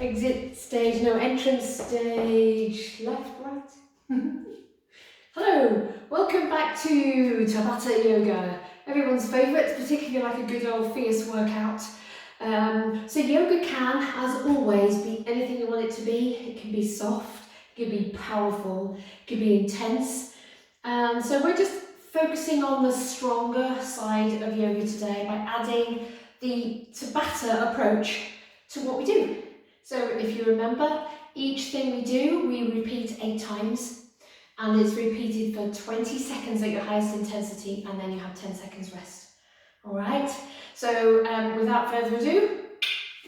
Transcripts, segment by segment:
Exit stage, no entrance stage. Left, right. Hello, welcome back to Tabata Yoga. Everyone's favourite, particularly like a good old fierce workout. So yoga can, as always, be anything you want it to be. It can be soft, it can be powerful, it can be intense. And so we're just focusing on the stronger side of yoga today by adding the Tabata approach to what we do. So if you remember, each thing we do, we repeat 8 times, and it's repeated for 20 seconds at your highest intensity, and then you have 10 seconds rest. All right, so without further ado,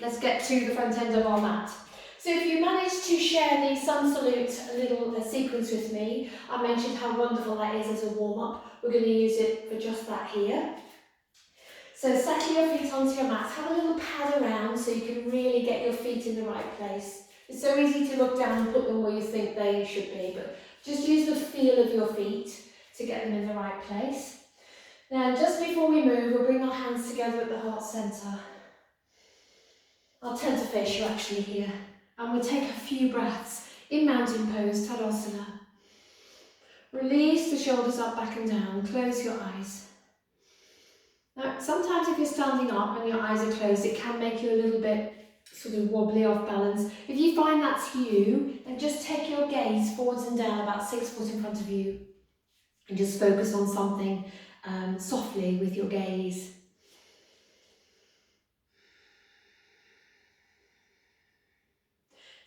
let's get to the front end of our mat. So if you managed to share the sun salute little sequence with me, I mentioned how wonderful that is as a warm-up. We're going to use it for just that here. So settle your feet onto your mat, have a little pad around so you can really get your feet in the right place. It's so easy to look down and put them where you think they should be, but just use the feel of your feet to get them in the right place. Now, just before we move, we'll bring our hands together at the heart centre. I'll turn to face you actually here, and we'll take a few breaths in mountain pose, Tadasana. Release the shoulders up, back and down, close your eyes. Now, sometimes if you're standing up and your eyes are closed, it can make you a little bit sort of wobbly, off balance. If you find that's you, then just take your gaze forwards and down about 6 foot in front of you and just focus on something softly with your gaze.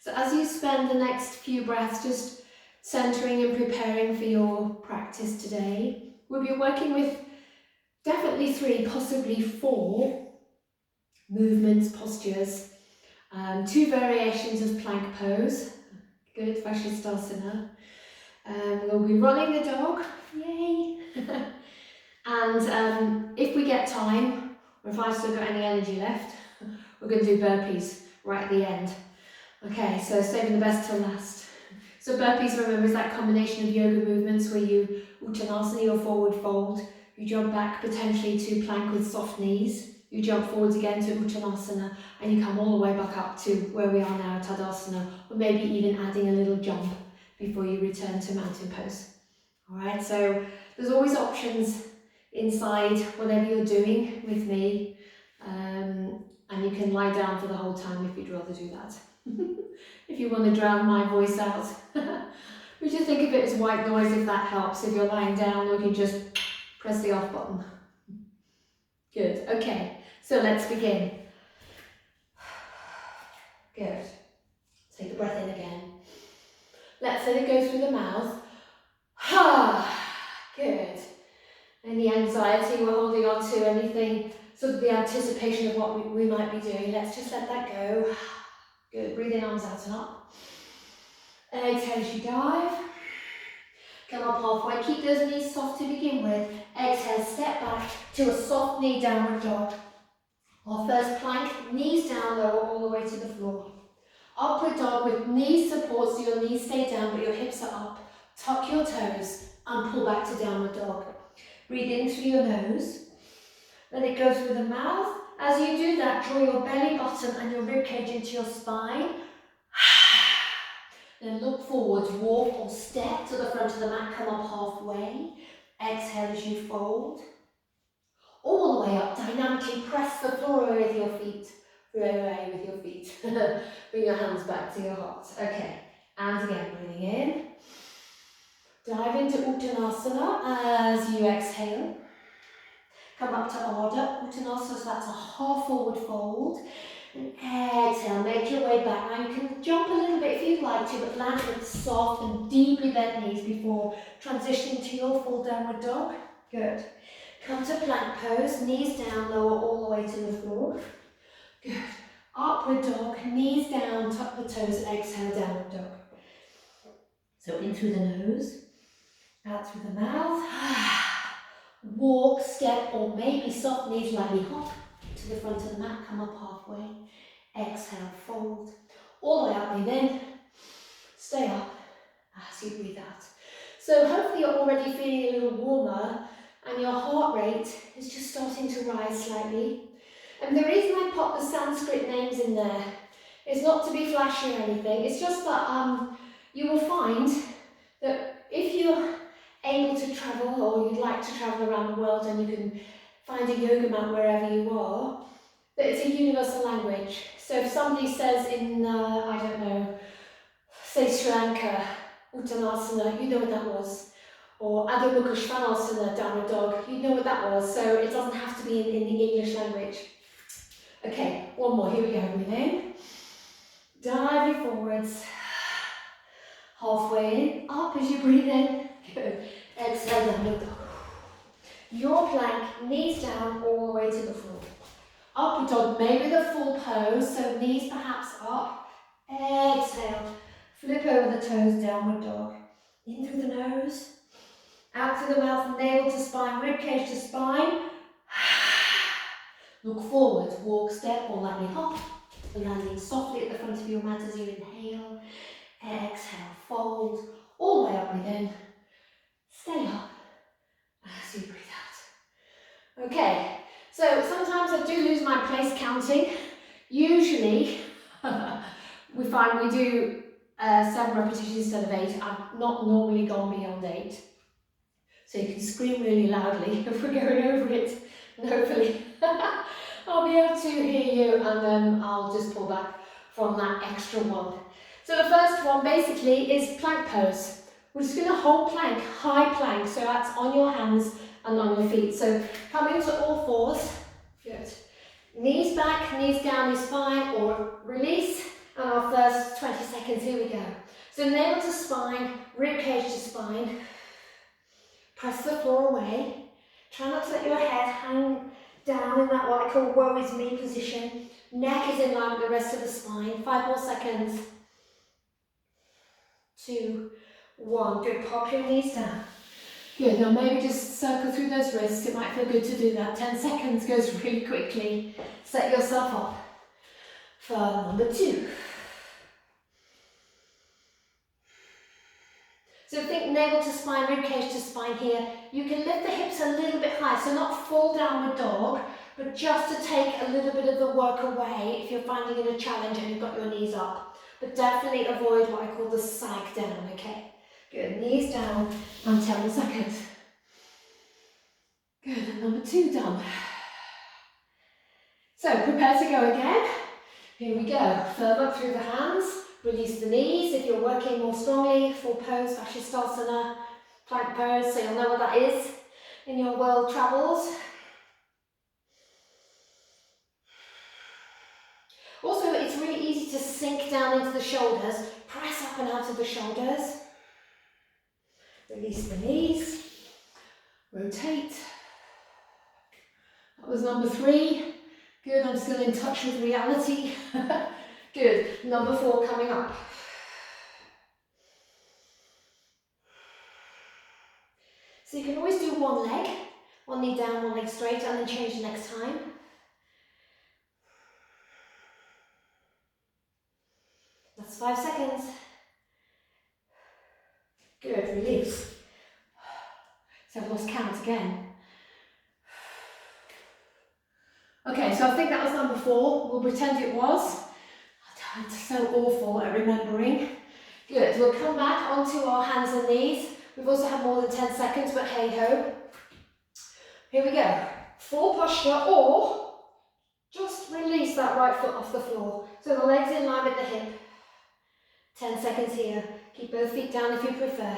So as you spend the next few breaths just centering and preparing for your practice today, we'll be working with definitely 3, possibly 4 movements, postures, 2 variations of plank pose, good, Vashisthasana. We'll be running the dog, yay! And if we get time, or if I've still got any energy left, we're going to do burpees right at the end. Okay, so saving the best till last. So burpees, remember, is that combination of yoga movements where you Uttanasana, your forward fold, you jump back potentially to plank with soft knees, you jump forwards again to Uttanasana, and you come all the way back up to where we are now, Tadasana, or maybe even adding a little jump before you return to mountain pose. All right, so there's always options inside whatever you're doing with me, and you can lie down for the whole time if you'd rather do that. If you want to drown my voice out. We just think of it as white noise if that helps. If you're lying down, we can just press the off button. Good, okay, so let's begin. Good. Take a breath in again. Let's let it go through the mouth. Good. Any anxiety we're holding on to, anything, sort of the anticipation of what we might be doing, let's just let that go. Good, breathe in, arms out and up. Exhale as you dive. Come up halfway, keep those knees soft to begin with. Exhale, step back to a soft knee downward dog. Our first plank, knees down, lower all the way to the floor. Upward dog with knee support, so your knees stay down but your hips are up. Tuck your toes and pull back to downward dog. Breathe in through your nose. Let it go through the mouth. As you do that, draw your belly button and your ribcage into your spine. Then look forwards, walk or step to the front of the mat, come up halfway. Exhale as you fold. All the way up, dynamically press the floor away with your feet. Away with your feet. Bring your hands back to your heart. Okay, and again, breathing in. Dive into Uttanasana as you exhale. Come up to Ardha Uttanasana, so that's a half forward fold. And exhale, make your way back. Now you can jump a little bit if you'd like to, but land with soft and deeply bent knees before transitioning to your full downward dog. Good. Come to plank pose, knees down, lower all the way to the floor. Good. Upward dog, knees down, tuck the toes, exhale, downward dog. So in through the nose, out through the mouth. Walk, step, or maybe soft knees, lightly hop to the front of the mat, come up halfway. Exhale, fold. All the way up, breathe in. Stay up as you breathe out. So hopefully you're already feeling a little warmer and your heart rate is just starting to rise slightly. And the reason I pop the Sanskrit names in there It's not to be flashy or anything, it's just that you will find that if you're able to travel or you'd like to travel around the world and you can find a yoga mat wherever you are, that it's a universal language. So if somebody says in, I don't know, say Sri Lanka, Uttanasana, you know what that was. Or Adho Mukha Svanasana, downward dog, you know what that was. So it doesn't have to be in the English language. Okay, one more, here we go, breathe in. Diving forwards. Halfway in, up as you breathe in. Good. Exhale, downward dog. Your plank, knees down all the way to the floor. Upward dog, maybe the full pose, so knees perhaps up. Exhale, flip over the toes, downward dog. In through the nose, out through the mouth, navel to spine, rib cage to spine. Look forward, walk, step, or lightly hop. Landing softly at the front of your mat as you inhale. Exhale, fold, all the way up, breathe in. Stay up as you breathe out. Okay, so sometimes I do lose my place counting. Usually, we find we do 7 repetitions instead of 8. I've not normally gone beyond 8. So you can scream really loudly if we're going over it. And hopefully I'll be able to hear you, and then I'll just pull back from that extra one. So the first one basically is plank pose. We're just going to hold plank, high plank, so that's on your hands and on your feet. So come into all fours, good. Knees back, knees down your spine, or release, and our first 20 seconds, here we go. So navel to spine, rib cage to spine, press the floor away, try not to let your head hang down in that what I call woe is me position. Neck is in line with the rest of the spine. 5 more seconds. 2, 1. Good. Pop your knees down. Good. Now maybe just circle through those wrists. It might feel good to do that. 10 seconds goes really quickly. Set yourself up for number 2. So think navel to spine, rib cage to spine here. You can lift the hips a little bit higher, so not full downward dog, but just to take a little bit of the work away if you're finding it a challenge and you've got your knees up. But definitely avoid what I call the sag down, okay? Good, knees down and 10 seconds. Good, and number 2 done. So prepare to go again. Here we go, firm up through the hands. Release the knees if you're working more strongly. Full pose, Vashisthasana, plank pose, so you'll know what that is in your world travels. Also, it's really easy to sink down into the shoulders. Press up and out of the shoulders. Release the knees. Rotate. That was number 3. Good, I'm still in touch with reality. Good, number 4 coming up. So you can always do one leg, one knee down, one leg straight, and then change next time. That's 5 seconds. Good, release. So I've lost count again. Okay, so I think that was number 4. We'll pretend it was. I'm so awful at remembering. Good, we'll come back onto our hands and knees. We've also had more than 10 seconds, but hey ho. Here we go. Full posture, or just release that right foot off the floor. So the legs in line with the hip. 10 seconds here. Keep both feet down if you prefer.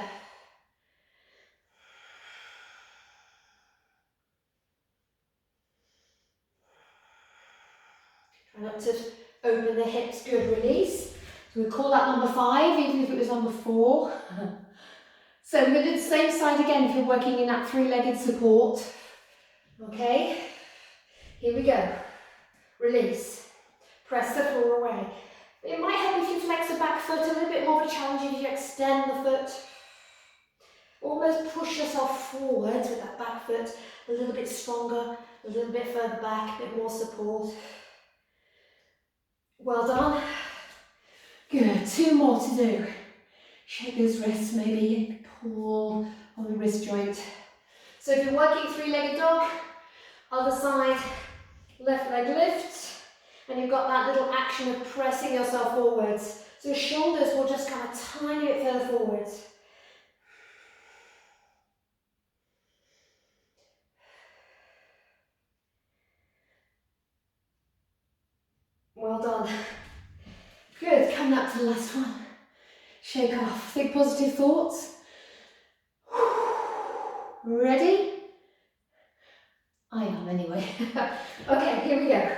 Try not to open the hips, good, release. So we call that number 5, even if it was number 4. So we're going to do the same side again if you're working in that 3-legged support. Okay, here we go. Release. Press the floor away. It might help if you flex the back foot, a little bit more of a challenge if you extend the foot. Almost push yourself forwards with that back foot, a little bit stronger, a little bit further back, a bit more support. Well done. Good, 2 more to do. Shake those wrists, maybe pull on the wrist joint. So if you're working 3-legged dog, other side, left leg lifts, And you've got that little action of pressing yourself forwards. So your shoulders will just come a tiny bit further forwards. Well done. Good, coming up to the last one. Shake off. Think positive thoughts. Ready? I am anyway. Okay, here we go.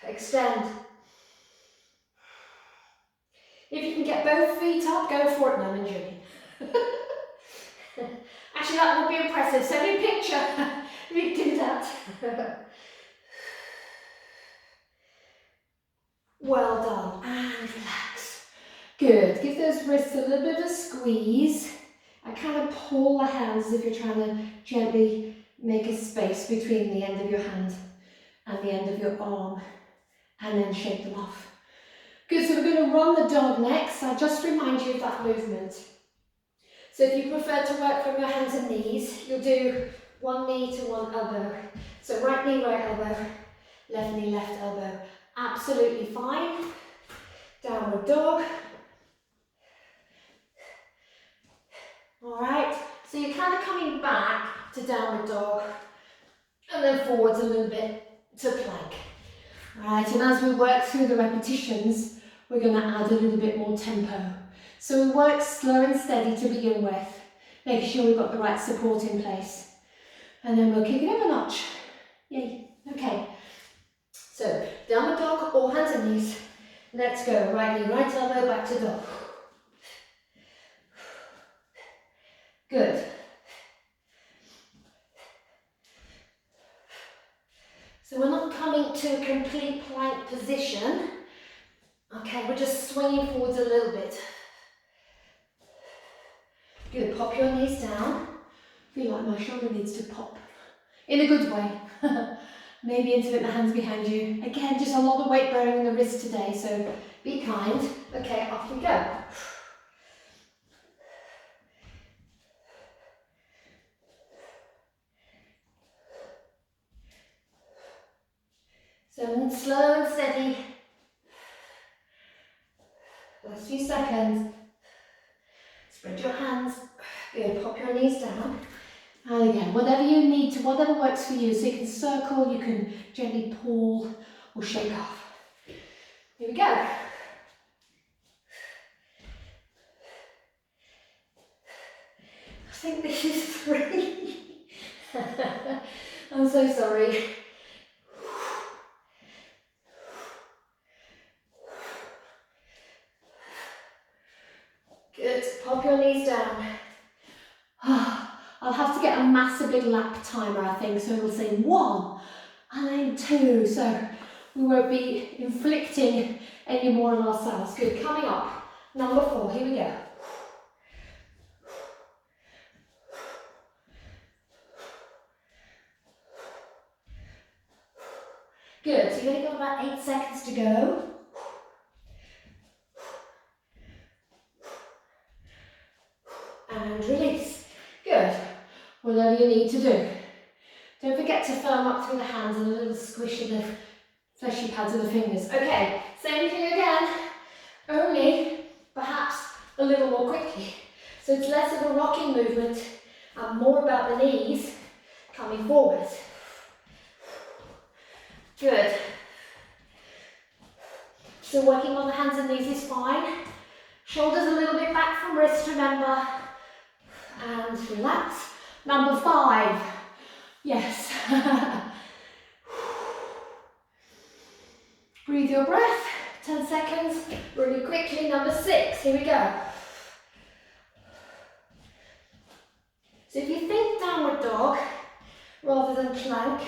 Extend. If you can get both feet up, go for it. No, I'm joking. Actually, that would be impressive. Send me a picture if you do that. Well done. And relax. Good. Give those wrists a little bit of a squeeze. And kind of pull the hands as if you're trying to gently make a space between the end of your hand and the end of your arm. And then shake them off. Good, so we're going to run the dog next. I'll just remind you of that movement. So if you prefer to work from your hands and knees, you'll do one knee to one elbow. So right knee, right elbow, left knee, left elbow. Absolutely fine. Downward dog. All right, so you're kind of coming back to downward dog and then forwards a little bit to plank. All right, and as we work through the repetitions, we're going to add a little bit more tempo. So we work slow and steady to begin with, making sure we've got the right support in place. And then we'll kick it up a notch. Yay, okay. So, downward dog or hands and knees. Let's go. Right knee, right elbow, back to dog. Good. So we're not coming to a complete plank position. Okay, we're just swinging forwards a little bit. Good, pop your knees down. I feel like my shoulder needs to pop. In a good way. Maybe interpret the hands behind you. Again, just a lot of weight bearing in the wrist today, so be kind. Okay, off we go. So slow and steady. Last few seconds. Spread your hands. Good, pop your knees down. And again, whatever you need to, whatever works for you. So you can circle, you can gently pull or shake off. Here we go. I think this is 3. I'm so sorry. Good, pop your knees down. I'll have to get a massive big lap timer, I think, so it'll say 1 and then 2, so we won't be inflicting any more on ourselves. Good, coming up, number 4, here we go. Good, so you've only got about 8 seconds to go. And release. Good. Whatever you need to do. Don't forget to firm up through the hands and a little squish of the fleshy pads of the fingers. Okay, same thing again, only perhaps a little more quickly. So it's less of a rocking movement and more about the knees coming forward. Good. So working on the hands and knees is fine. Shoulders a little bit back from wrist, remember. And relax. Number 5. Yes. Breathe your breath. 10 seconds. Really quickly. Number 6. Here we go. So if you think downward dog rather than plank,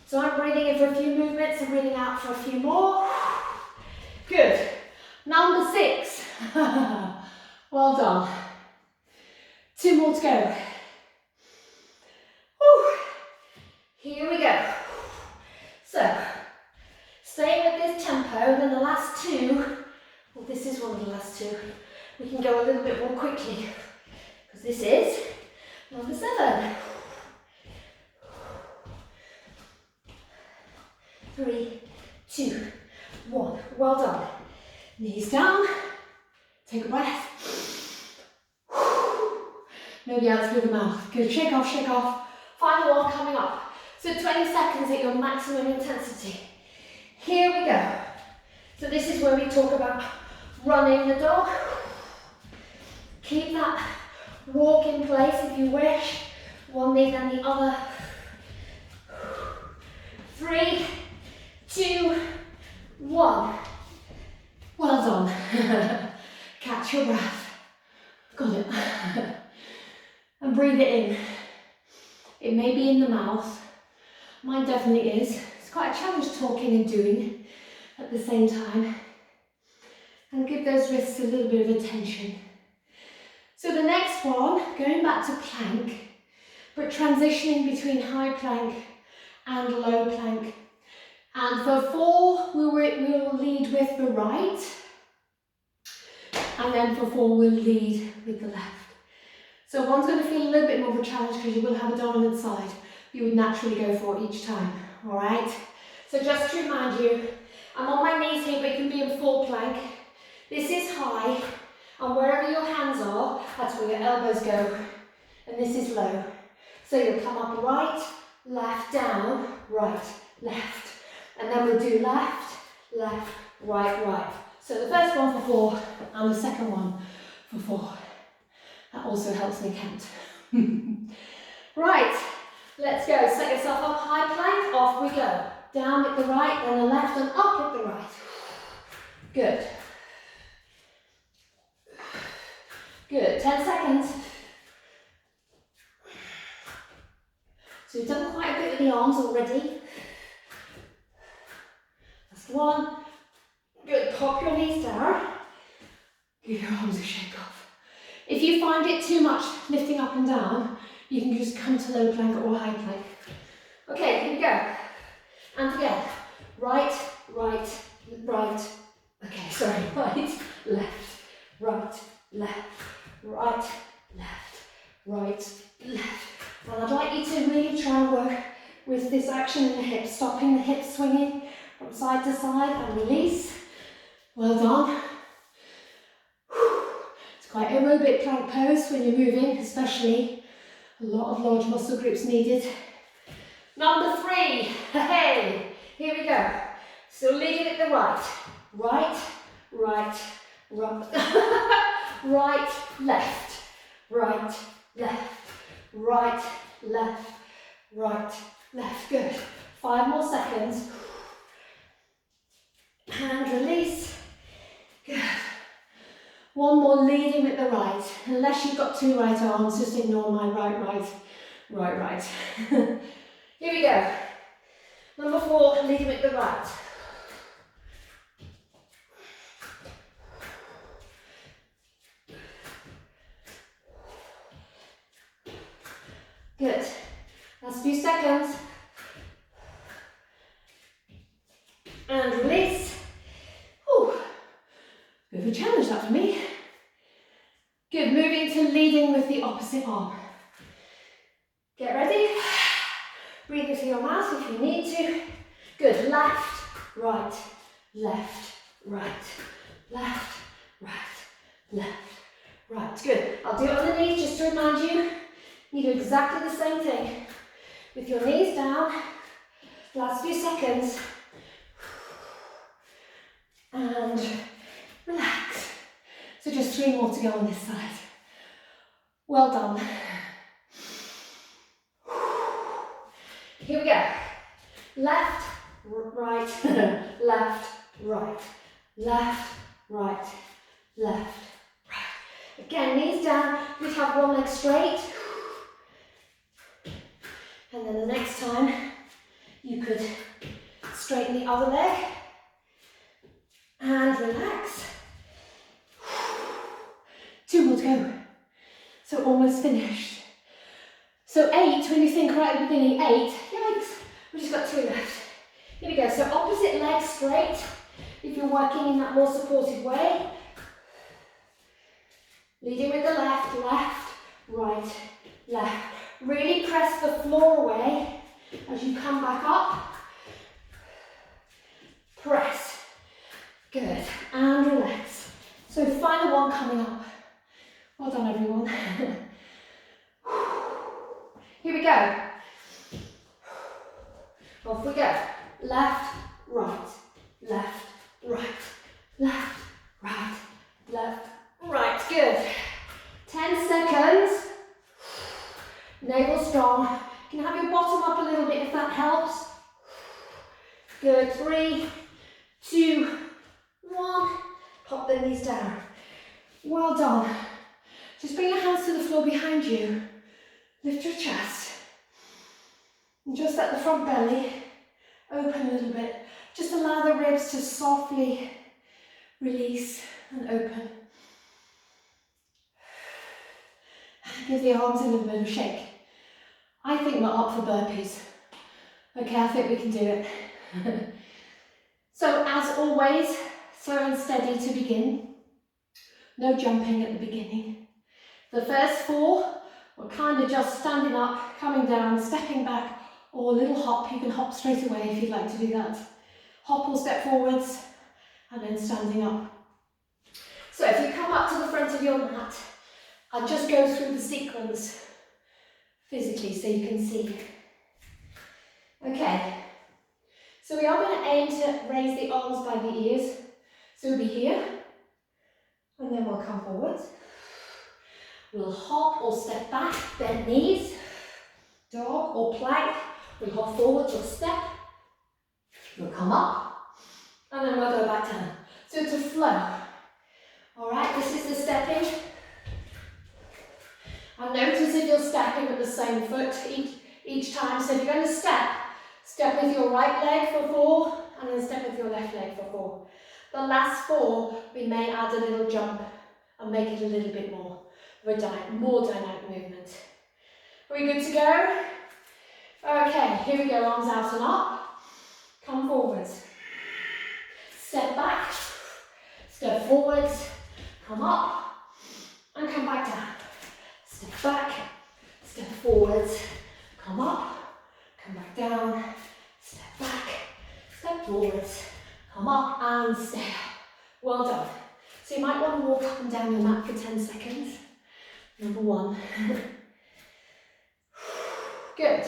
so I'm breathing in for a few movements and breathing out for a few more. Good. Number 6. Well done. 2 more to go. Whew. Here we go. So, staying with this tempo, and then the last 2, well, this is one of the last 2, we can go a little bit more quickly, because this is number 7. 3, 2, 1. Well done. Knees down. Take a breath. Maybe out through the mouth. Good. Shake off, shake off. Final one coming up. So 20 seconds at your maximum intensity. Here we go. So this is where we talk about running the dog. Keep that walk in place if you wish. One knee then the other. 3, 2, 1. Well done. Catch your breath. Got it. And breathe it in. It may be in the mouth. Mine definitely is. It's quite a challenge talking and doing at the same time. And give those wrists a little bit of attention. So the next one, going back to plank, but transitioning between high plank and low plank. And for 4, we will lead with the right. And then for 4, we'll lead with the left. So one's going to feel a little bit more of a challenge because you will have a dominant side you would naturally go for each time. All right? So just to remind you, I'm on my knees here, but you can be in full plank. This is high, and wherever your hands are, that's where your elbows go. And this is low. So you'll come up right, left, down, right, left. And then we'll do left, left, right, right. So the first one for 4, and the second one for 4. That also helps me count. Right, let's go. Set yourself up, high plank, off we go. Down with the right, then the left, and up with the right. Good. Good, 10 seconds. So we've done quite a bit with the arms already. That's 1. Good, pop your knees down. Give your arms a shake off. If you find it too much lifting up and down, you can just come to low plank or high plank. Okay, here we go. And again, right, right, right. Okay, sorry, right, left, right, left, right, left, right, left. And I'd like you to really try and work with this action in the hips, stopping the hips swinging from side to side and release. Well done. It's quite aerobic plank pose when you're moving, especially. A lot of large muscle groups needed. Number 3, hey, here we go. So leading at the right, right, right, right, right, left, right, left, right, left, right, left. Good. 5 more seconds. And release. Good. 1 more leading with the right. Unless you've got 2 right arms, just ignore my right, right, right, right. Here we go. Number 4, leading with the right. Good. Last few seconds. And release. Whew. Bit of a challenge that for me. Good, moving to leading with the opposite arm. Get ready. Breathe into your mouth if you need to. Good, left, right, left, right, left, right, left, right. Good. I'll do it on the knees just to remind you. You do exactly the same thing. With your knees down. Last few seconds. And relax. So just 3 more to go on this side. Well done. Here we go. Left, right, left, right, left, right, left, right. Again, knees down. We have one leg straight. And then the next time, you could straighten the other leg. And relax. 2 more to go. So almost finished. So 8, when you think right at the beginning, 8, yikes, we've just got 2 left. Here we go, so opposite leg straight, if you're working in that more supported way. Leading with the left, left, right, left. Really press the floor away as you come back up. coming up. Well done, everyone. Here we go. Off we go. Left, right, left, right, left, right, left, right. Good. 10 seconds. Navel strong. You can have your bottom up a little bit if that helps. Good. 3, 2, 1. Pop the knees down. Well done. Just bring your hands to the floor behind you. Lift your chest. And just let the front belly open a little bit. Just allow the ribs to softly release and open. Give the arms a little bit of a shake. I think we're up for burpees. Okay, I think we can do it. So as always, slow and steady to begin. No jumping at the beginning. The first 4, we're kind of just standing up, coming down, stepping back, or a little hop. You can hop straight away if you'd like to do that. Hop or step forwards, and then standing up. So if you come up to the front of your mat, I'll just go through the sequence physically so you can see. Okay, so we are going to aim to raise the arms by the ears. So we'll be here, and then we'll come forward. We'll hop or step back, bend knees, dog or plank. We'll hop forward or step. We'll come up, and then we'll go back down. So it's a flow. All right, this is the stepping. And notice if you're stepping with the same foot each time. So if you're going to step with your right leg for 4, and then step with your left leg for 4. The last 4, we may add a little jump and make it a little bit more dynamic movement. Are we good to go? Okay, here we go, arms out and up. Come forwards. Step back, step forwards, come up, and come back down. Step back, step forwards, come up, come back down, step back, step forwards, come up and stay up. Well done. So you might want to walk up and down your mat for 10 seconds. Number 1. Good.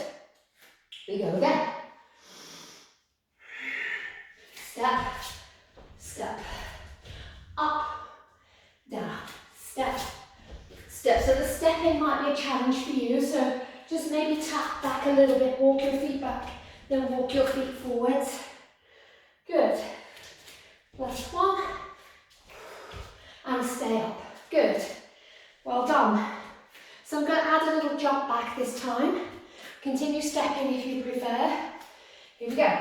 We go again. Step, step, up, down, step, step. So the stepping might be a challenge for you, so just maybe tap back a little bit, walk your feet back, then walk your feet forwards. Good. Last one. And stay up. Good. Well done. So I'm going to add a little jump back this time. Continue stepping if you prefer. Here we go.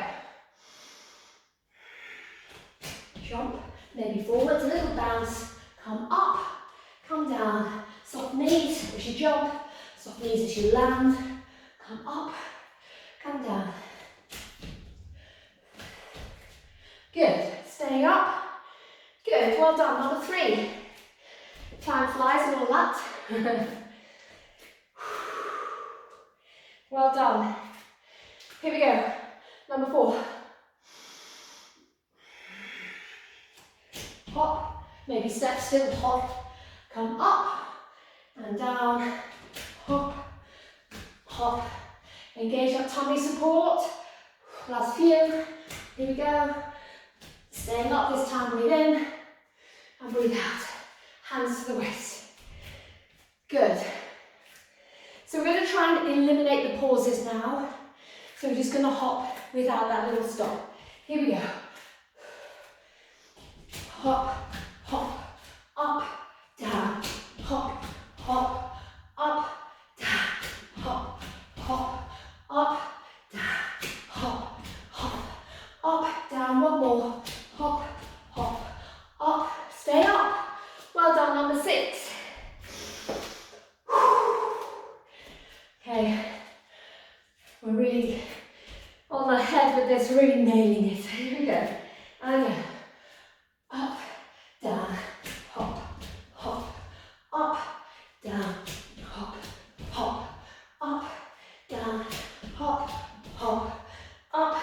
Jump, maybe forwards, a little bounce. Come up, come down. Soft knees as you jump, soft knees as you land. Come up, come down. Good. Staying up. Good. Well done. Number 3. Time flies and all that. Well done. Here we go. Number 4. Hop. Maybe step still. Hop. Come up and down. Hop. Hop. Engage that tummy support. Last few. Here we go. Staying up this time. Breathe in and breathe out. Hands to the waist. Good. So we're going to try and eliminate the pauses now. So we're just going to hop without that little stop. Here we go. Hop, hop, up, down, hop, hop, up, down, hop, hop, up, down, hop, hop, up, down. One more. Hop, hop, up, stay up. Well done, number 6. Okay, we're really on the head with this, really nailing it. Here we go. And go. Up, down, hop, hop, up, down, hop, hop, up, down, hop, hop, up,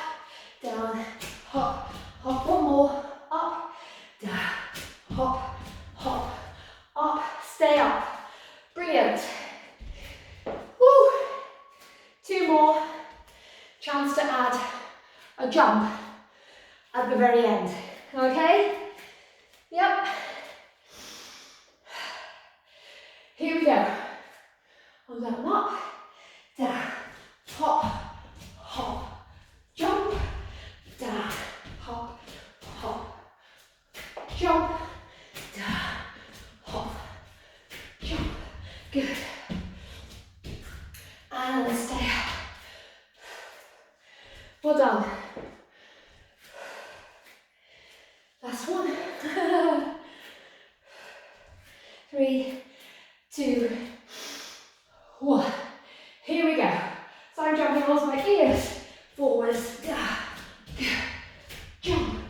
down, hop, hop. One more. Up, down, hop, hop, jump at the very end. Okay? Yep. Here we go. On down, up, down, hop, hop, jump, down, hop, hop, jump, down, hop, jump. Good. And stay up. Well done. Last one. 3, 2, 1. Here we go. So I'm jumping onto my ears. Forwards. Jump.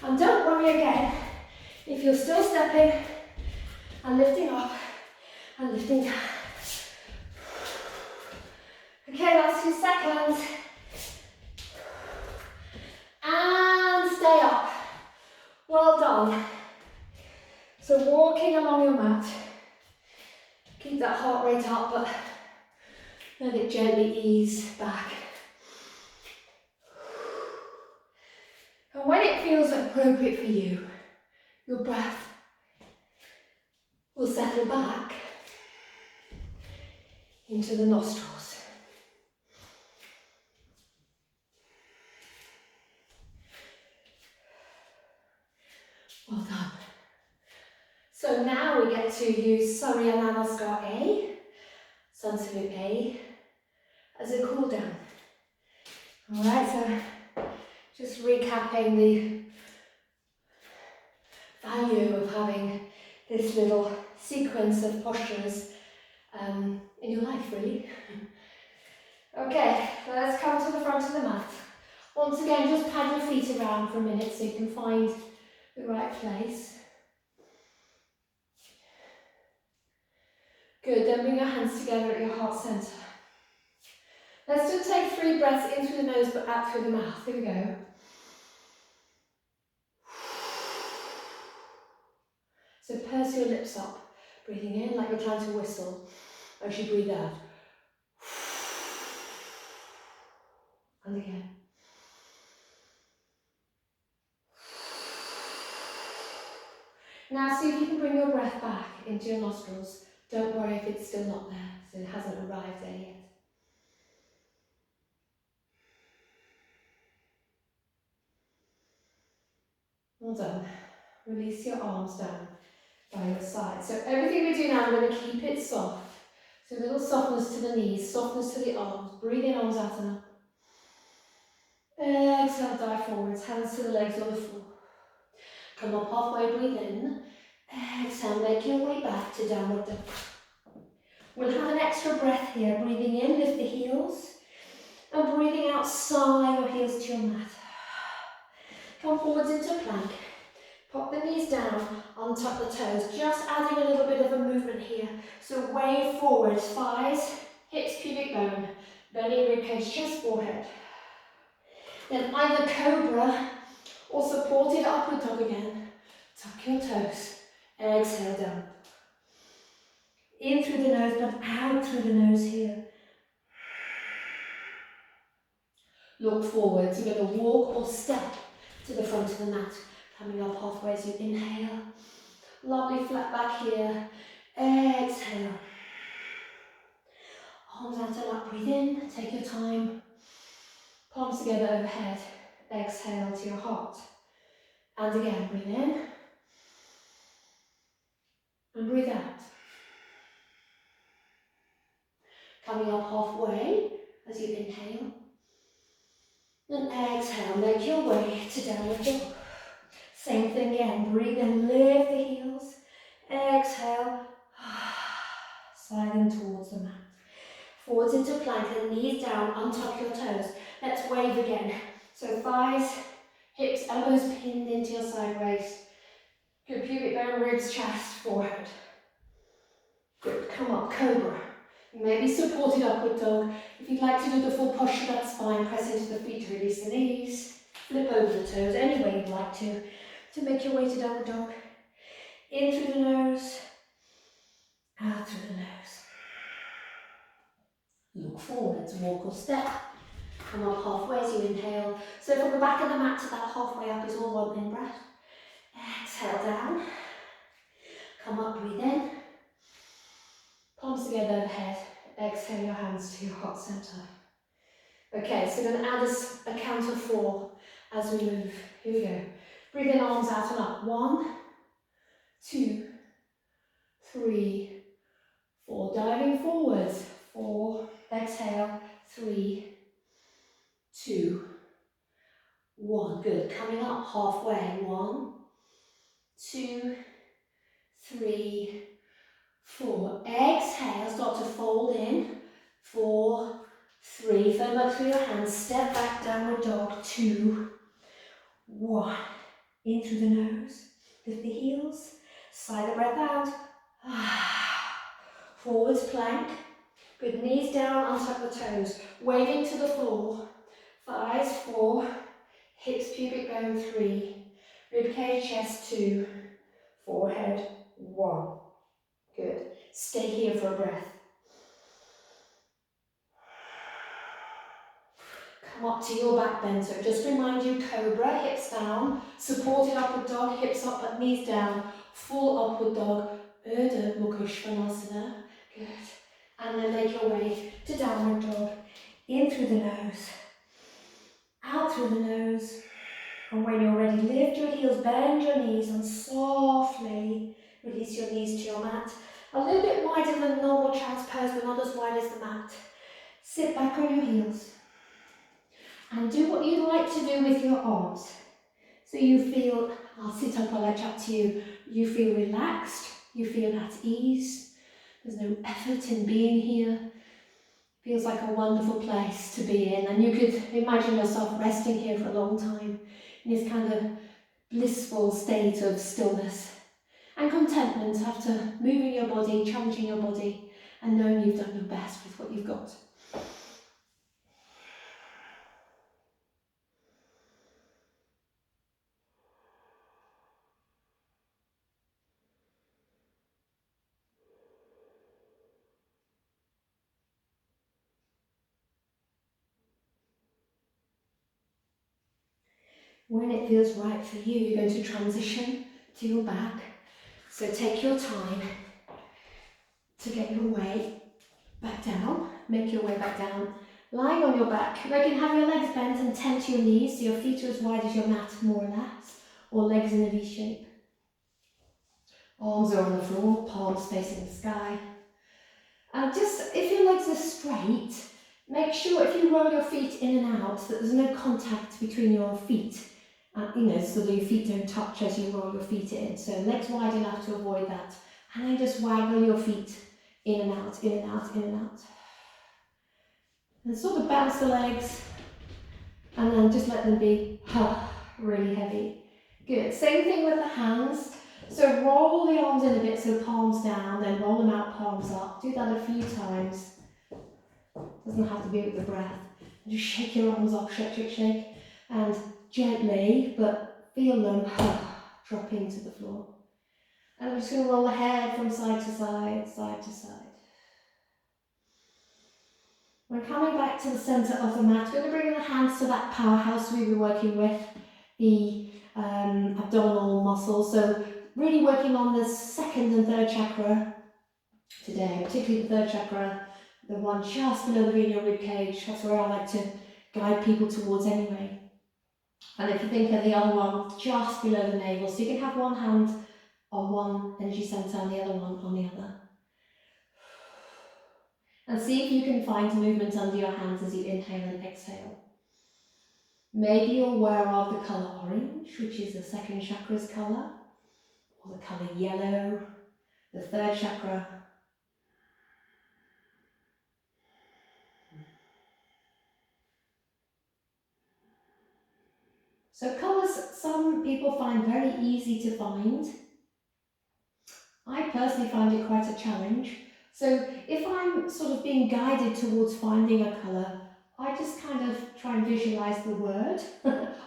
And don't worry again if you're still stepping and lifting up and lifting down. Okay, last 2 seconds. And stay up. Well done. So walking along your mat. Keep that heart rate up, but let it gently ease back. And when it feels appropriate for you, your breath will settle back into the nostrils. Well done. So now we get to use Surya Namaskar A, Sun Salute A, as a cool down. Alright, so just recapping the value of having this little sequence of postures in your life, really. Okay, let's come to the front of the mat. Once again, just pad your feet around for a minute so you can find the right place. Good, then bring your hands together at your heart centre. Let's just take 3 breaths in through the nose but out through the mouth. Here we go. So purse your lips up, breathing in like you're trying to whistle as you breathe out. And again. Now see if you can bring your breath back into your nostrils. Don't worry if it's still not there, so it hasn't arrived there yet. Well done. Release your arms down by your side. So everything we do now, we're going to keep it soft. So a little softness to the knees, softness to the arms. Breathe in, arms out and up. Exhale, dive forwards, hands to the legs or the floor. Come up halfway, breathe in. Exhale, make your way back to downward dog. We'll have an extra breath here. Breathing in, lift the heels. And breathing out, sigh your heels to your mat. Come forwards into plank. Pop the knees down, untuck the toes. Just adding a little bit of a movement here. So wave forwards, thighs, hips, pubic bone, belly, ribcage, chest, forehead. Then either cobra or supported upward dog again. Tuck your toes. Exhale down. In through the nose, but out through the nose here. Look forward. You're going to walk or step to the front of the mat. Coming up halfway as you inhale. Lovely flat back here. Exhale. Arms out and up. Breathe in. Take your time. Palms together overhead. Exhale to your heart. And again, breathe in. And breathe out. Coming up halfway as you inhale. And exhale, make your way to downward dog. Same thing again, breathe in, lift the heels. Exhale, slide them towards the mat. Forwards into plank and knees down, untuck your toes. Let's wave again. So thighs, hips, elbows pinned into your side waist. Good, pubic bone, ribs, chest, forehead. Good, come up, cobra. Maybe supported upward dog. If you'd like to do the full posture, that's fine. Press into the feet to release the knees. Flip over the toes, any way you'd like to make your way to downward dog. In through the nose, out through the nose. forwards, walk or step. Come up halfway as you inhale. So from the back of the mat to that halfway up is all one in breath. Exhale down. Come up, breathe in. Palms together overhead. Exhale your hands to your heart center. Okay, so we're going to add a count of 4 as we move. Here we go. Breathe in, arms out and up. 1, 2, 3, 4. Diving forwards. 4. Exhale. 3, 2, 1. Good. Coming up halfway. 1, 2, 3, 4. Exhale. Start to fold in. 4, 3. Firm up through your hands. Step back, downward dog. 2, 1. In through the nose. Lift the heels. Sigh the breath out. Forwards plank. Good. Knees down, untuck the toes. Waving to the floor. Thighs 4. Hips, pubic bone 3. Ribcage, chest 2. Forehead 1. Good. Stay here for a breath. Come up to your back bend. So just remind you, cobra, hips down. Supported upward dog, hips up but knees down. Full upward dog. Urdhva Mukha Svanasana. Good. And then make your way to downward dog. In through the nose. Out through the nose. And when you're ready, lift your heels, bend your knees, and softly release your knees to your mat. A little bit wider than normal child's pose, but not as wide as the mat. Sit back on your heels. And do what you like to do with your arms. So you feel, I'll sit up while I chat to you, you feel relaxed, you feel at ease. There's no effort in being here. Feels like a wonderful place to be in, and you could imagine yourself resting here for a long time in this kind of blissful state of stillness and contentment after moving your body, challenging your body, and knowing you've done your best with what you've got. When it feels right for you, you're going to transition to your back. So take your time to get your way back down. Make your way back down. Lying on your back, you can have your legs bent and tent your knees so your feet are as wide as your mat, more or less, or legs in a V shape. Arms are on the floor, palms facing the sky. And just, if your legs are straight, make sure if you roll your feet in and out that there's no contact between your feet. So that your feet don't touch as you roll your feet in. So legs wide enough to avoid that. And then just waggle your feet in and out, in and out, in and out. And sort of bounce the legs. And then just let them be really heavy. Good. Same thing with the hands. So roll the arms in a bit, so palms down, then roll them out, palms up. Do that a few times. Doesn't have to be with the breath. And just shake your arms off, shake, shake, shake. And gently, but feel them drop into the floor. And I'm just going to roll the head from side to side, side to side. When coming back to the centre of the mat, we're going to bring the hands to that powerhouse we were working with, the abdominal muscles. So really working on the second and third chakra today, particularly the third chakra, the one just below the venial rib cage. That's where I like to guide people towards anyway. And if you think of the other one just below the navel, so you can have one hand on one energy centre and the other one on the other. And see if you can find movement under your hands as you inhale and exhale. Maybe you're aware of the colour orange, which is the second chakra's colour, or the colour yellow, the third chakra. So colours, some people find very easy to find. I personally find it quite a challenge. So if I'm sort of being guided towards finding a colour, I just kind of try and visualise the word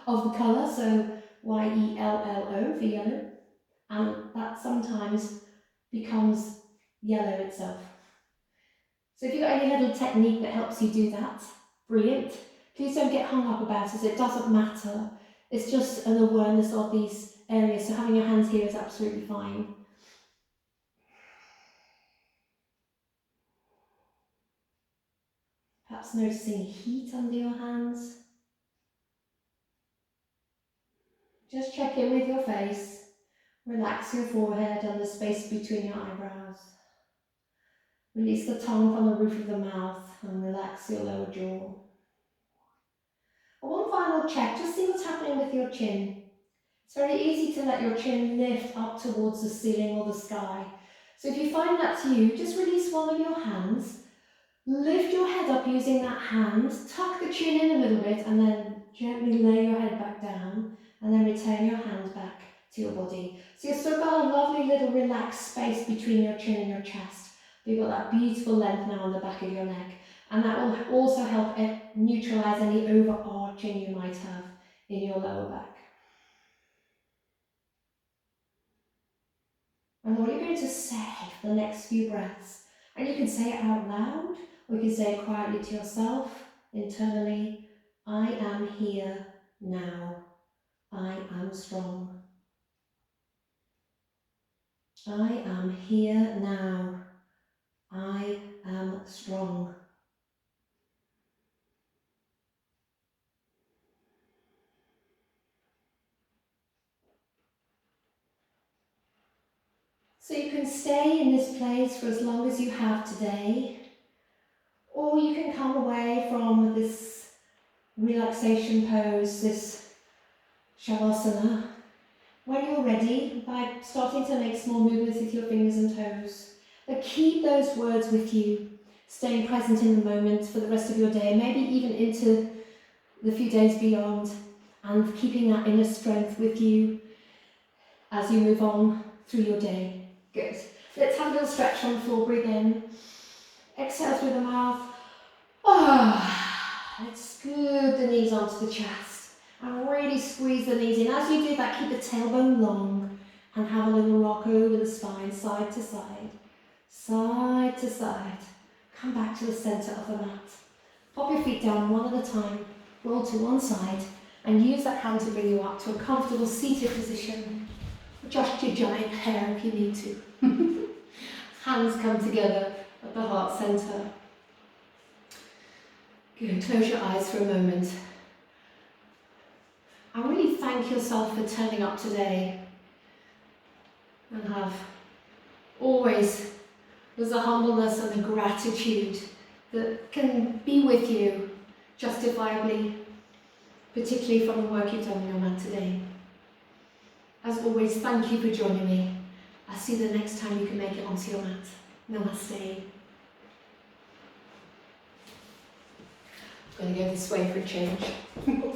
of the colour, so Y-E-L-L-O for yellow, and that sometimes becomes yellow itself. So if you've got any little technique that helps you do that, brilliant. Please don't get hung up about it, it doesn't matter. It's just an awareness of these areas, so having your hands here is absolutely fine. Perhaps noticing heat under your hands. Just check in with your face. Relax your forehead and the space between your eyebrows. Release the tongue from the roof of the mouth and relax your lower jaw. One final check, just see what's happening with your chin. It's very easy to let your chin lift up towards the ceiling or the sky. So if you find that's you, just release one of your hands, lift your head up using that hand, tuck the chin in a little bit and then gently lay your head back down and then return your hand back to your body. So you've still got a lovely little relaxed space between your chin and your chest. You've got that beautiful length now on the back of your neck, and that will also help neutralize any overarching you might have in your lower back. And what you're going to say for the next few breaths, and you can say it out loud, or you can say it quietly to yourself, internally, I am here now, I am strong. I am here now, I am strong. So you can stay in this place for as long as you have today, or you can come away from this relaxation pose, this shavasana, when you're ready by starting to make small movements with your fingers and toes. But keep those words with you, staying present in the moment for the rest of your day, maybe even into the few days beyond, and keeping that inner strength with you as you move on through your day. Good. Let's have a little stretch on the floor. Breathe in. Exhale through the mouth. Let's scoop the knees onto the chest and really squeeze the knees in. As you do that, keep the tailbone long and have a little rock over the spine, side to side, side to side. Come back to the centre of the mat. Pop your feet down one at a time, roll to one side, and use that hand to bring you up to a comfortable seated position. Adjust your giant hair if you need to. Hands come together at the heart centre. Good, close your eyes for a moment. And really thank yourself for turning up today. And have always, there's a humbleness and a gratitude that can be with you justifiably, particularly from the work you've done on your mat today. As always, thank you for joining me. I'll see you the next time you can make it onto your mat. Namaste. I'm going to go this way for a change.